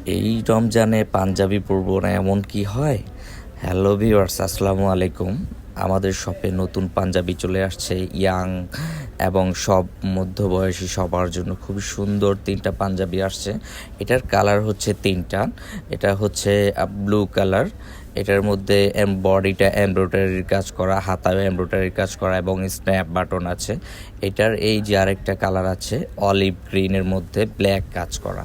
এই রমজানে পাঞ্জাবি পরবো না এমন কি হয়? হ্যালো ভিউয়ার্স, আসসালামু আলাইকুম। আমাদের শপে নতুন পাঞ্জাবি চলে আসছে, ইয়াং এবং সব মধ্যবয়সী সবার জন্য খুবই সুন্দর 3টা পাঞ্জাবি আসছে। এটার কালার হচ্ছে 3টা। এটা হচ্ছে ব্লু কালার। এটার মধ্যে বডিটা এমব্রয়ডারির কাজ করা, হাতায় এমব্রয়ডারির কাজ করা এবং স্ন্যাপ বাটন আছে। এটার এই যে আরেকটা কালার আছে অলিভ গ্রিনের মধ্যে ব্ল্যাক কাজ করা,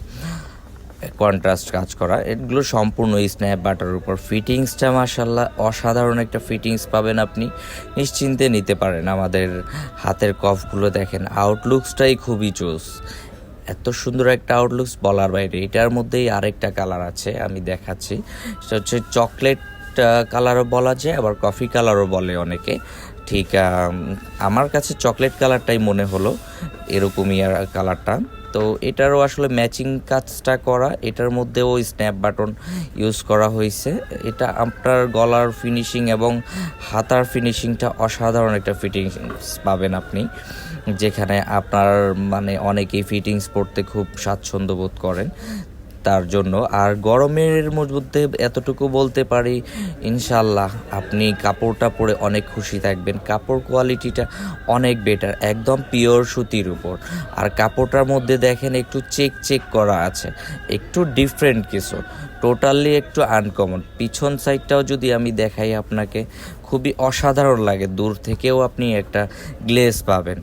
কন্ট্রাস্ট কাজ করা। এগুলো সম্পূর্ণ স্ন্যাপ বাটার উপর। ফিটিংসটা মাশাল্লাহ অসাধারণ একটা ফিটিংস পাবেন, আপনি নিশ্চিন্তে নিতে পারেন। আমাদের হাতের কফগুলো দেখেন, আউটলুকসটাই খুবই জোস। এত সুন্দর একটা আউটলুকস বলার বাইরে। এটার মধ্যেই আরেকটা কালার আছে, আমি দেখাচ্ছি। সেটা হচ্ছে চকলেট কালারও বলা যায়, আবার কফি কালারও বলে অনেকে। ঠিক আমার কাছে চকলেট কালারটাই মনে হলো, এরকমই আর কালারটা। তো এটারও আসলে ম্যাচিং কাজটা করা, এটার মধ্যেও স্ন্যাপ বাটন ইউজ করা হয়েছে। এটা আপনার গলার ফিনিশিং এবং হাতার ফিনিশিংটা অসাধারণ একটা ফিটিংস পাবেন আপনি, যেখানে আপনার মানে অনেকেই ফিটিংস পরতে খুব স্বাচ্ছন্দ্য বোধ করেন তার জন্য। আর গরমের মধ্যে এতটুকু বলতে পারি, ইনশাল্লাহ আপনি কাপড়টা পরে অনেক খুশি থাকবেন। কাপড় কোয়ালিটিটা অনেক বেটার, একদম পিওর সুতির উপর। আর কাপড়টার মধ্যে দেখেন একটু চেক চেক করা আছে, একটু ডিফারেন্ট কিছু, টোটালি একটু আনকমন। পিছন সাইডটাও যদি আমি দেখাই আপনাকে, খুবই অসাধারণ লাগে, দূর থেকেও আপনি একটা গ্লেজ পাবেন।